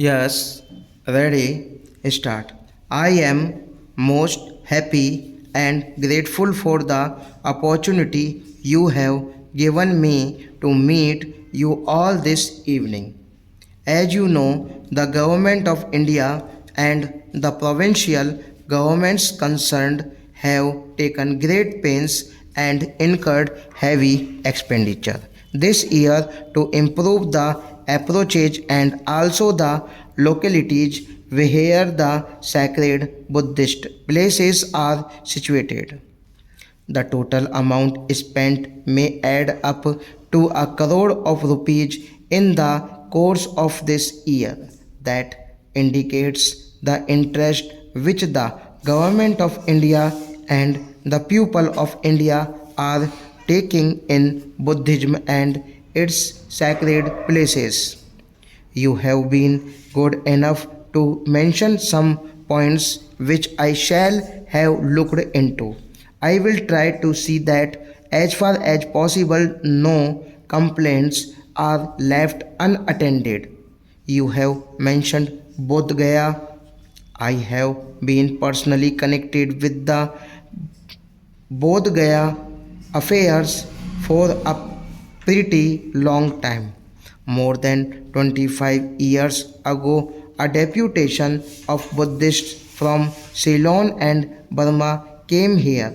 Yes, ready, start. I am most happy and grateful for the opportunity you have given me to meet you all this evening. As you know, the Government of India and the provincial governments concerned have taken great pains and incurred heavy expenditure this year to improve the approaches and also the localities where the sacred Buddhist places are situated. The total amount spent may add up to a crore of rupees in the course of this year. That indicates the interest which the Government of India and the people of India are taking in Buddhism and its sacred places. You have been good enough to mention some points which I shall have looked into. I will try to see that as far as possible no complaints are left unattended. You have mentioned Bodh Gaya. I have been personally connected with the Bodh Gaya affairs for a pretty long time. More than 25 years ago, a deputation of Buddhists from Ceylon and Burma came here.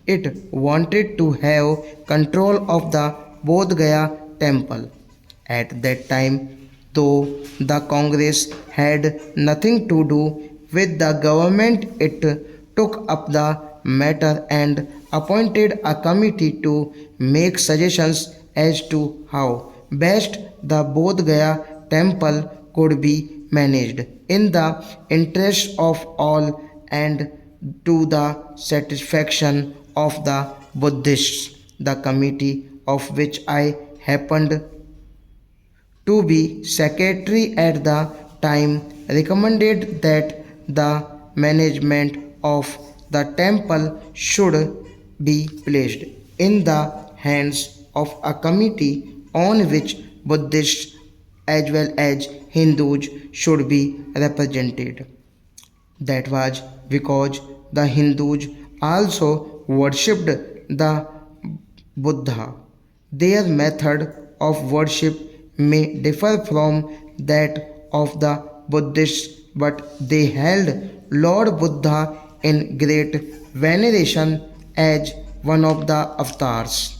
It wanted to have control of the Bodh Gaya temple. At that time, though the Congress had nothing to do with the government, it took up the matter and appointed a committee to make suggestions as to how best the Bodh Gaya temple could be managed in the interest of all and to the satisfaction of the Buddhists. The committee, of which I happened to be secretary at the time, recommended that the management of the temple should be placed in the hands of a committee on which Buddhists as well as Hindus should be represented. That was because the Hindus also worshipped the Buddha. Their method of worship may differ from that of the Buddhists, but they held Lord Buddha in great veneration as one of the avatars.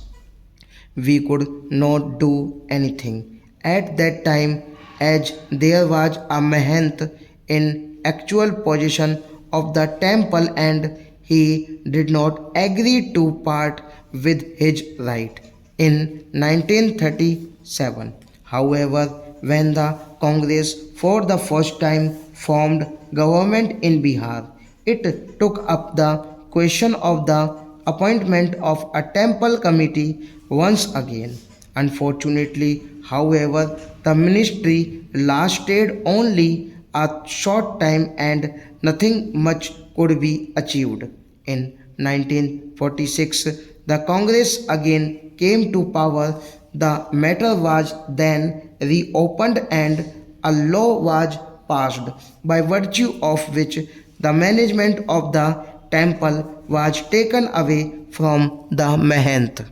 We could not do anything at that time as there was a Mahant in actual possession of the temple and he did not agree to part with his right in 1937. However, when the Congress for the first time formed government in Bihar, it took up the question of the appointment of a temple committee once again. Unfortunately, however, the ministry lasted only a short time and nothing much could be achieved. In 1946, the Congress again came to power. The matter was then reopened and a law was passed by virtue of which the management of the temple was taken away from the Mahant.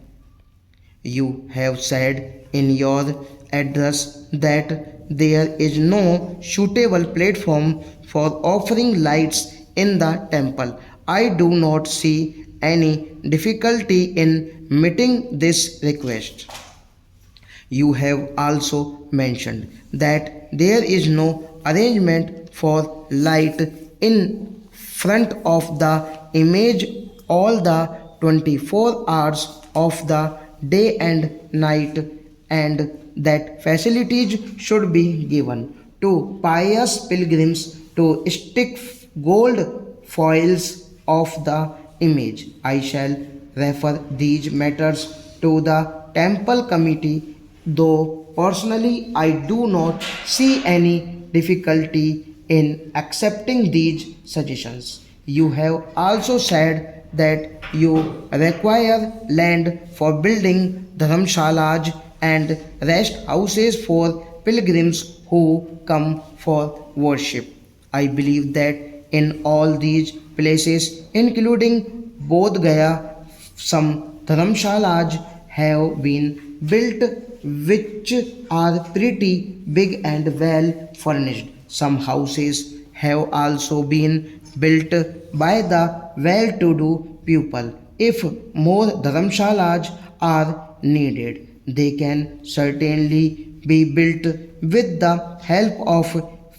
You have said in your address that there is no suitable platform for offering lights in the temple. I do not see any difficulty in meeting this request. You have also mentioned that there is no arrangement for light in front of the image all the 24 hours of the day and night, and that facilities should be given to pious pilgrims to stick gold foils of the image. I shall refer these matters to the temple committee, though personally I do not see any difficulty in accepting these suggestions. You have also said that you require land for building dharamshalas and rest houses for pilgrims who come for worship. I believe that in all these places, including Bodh Gaya, some dharamshalas have been built which are pretty big and well furnished. Some houses have also been built by the well to do people. If more dharamshalas are needed, they can certainly be built with the help of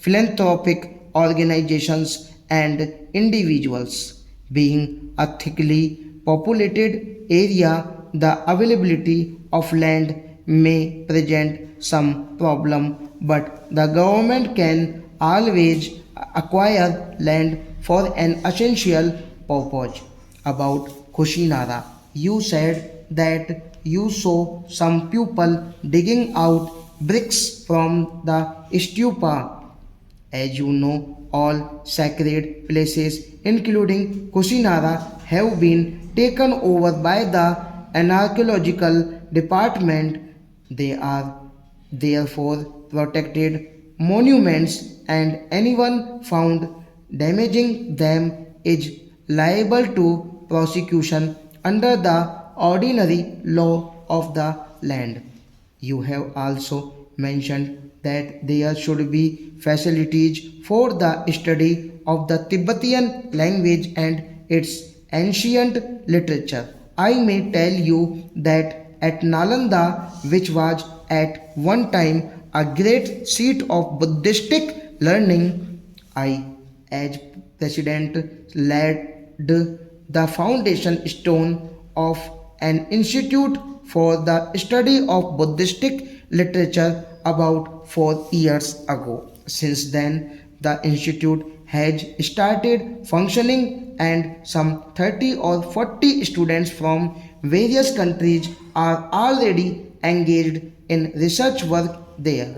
philanthropic organizations and individuals. Being a thickly populated area, the availability of land may present some problem, but the government can always acquire land for an essential purpose. About Kushinara, you said that you saw some people digging out bricks from the stupa. As you know, all sacred places, including Kushinara, have been taken over by the archaeological department. They are therefore protected monuments, and anyone found damaging them is liable to prosecution under the ordinary law of the land. You have also mentioned that there should be facilities for the study of the Tibetan language and its ancient literature. I may tell you that at Nalanda, which was at one time a great seat of Buddhistic learning, I, as president, laid the foundation stone of an institute for the study of Buddhistic literature about 4 years ago. Since then, the institute has started functioning, and some 30 or 40 students from various countries are already engaged in research work there.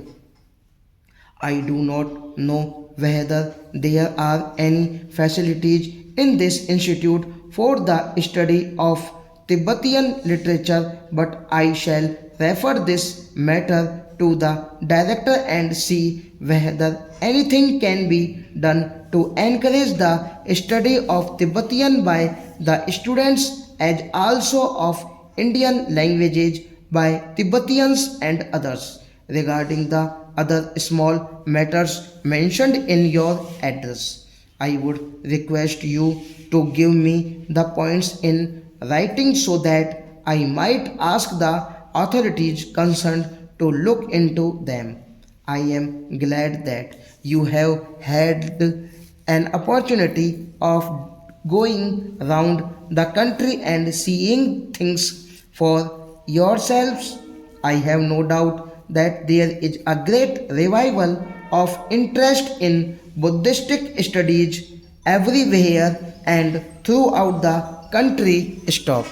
I do not know whether there are any facilities in this institute for the study of Tibetan literature, but I shall refer this matter to the director and see whether anything can be done to encourage the study of Tibetan by the students as also of Indian languages by Tibetans and others. Regarding the other small matters mentioned in your address, I would request you to give me the points in writing so that I might ask the authorities concerned to look into them. I am glad that you have had an opportunity of going round the country and seeing things for yourselves. I have no doubt that there is a great revival of interest in Buddhistic studies everywhere and throughout the country. Stop.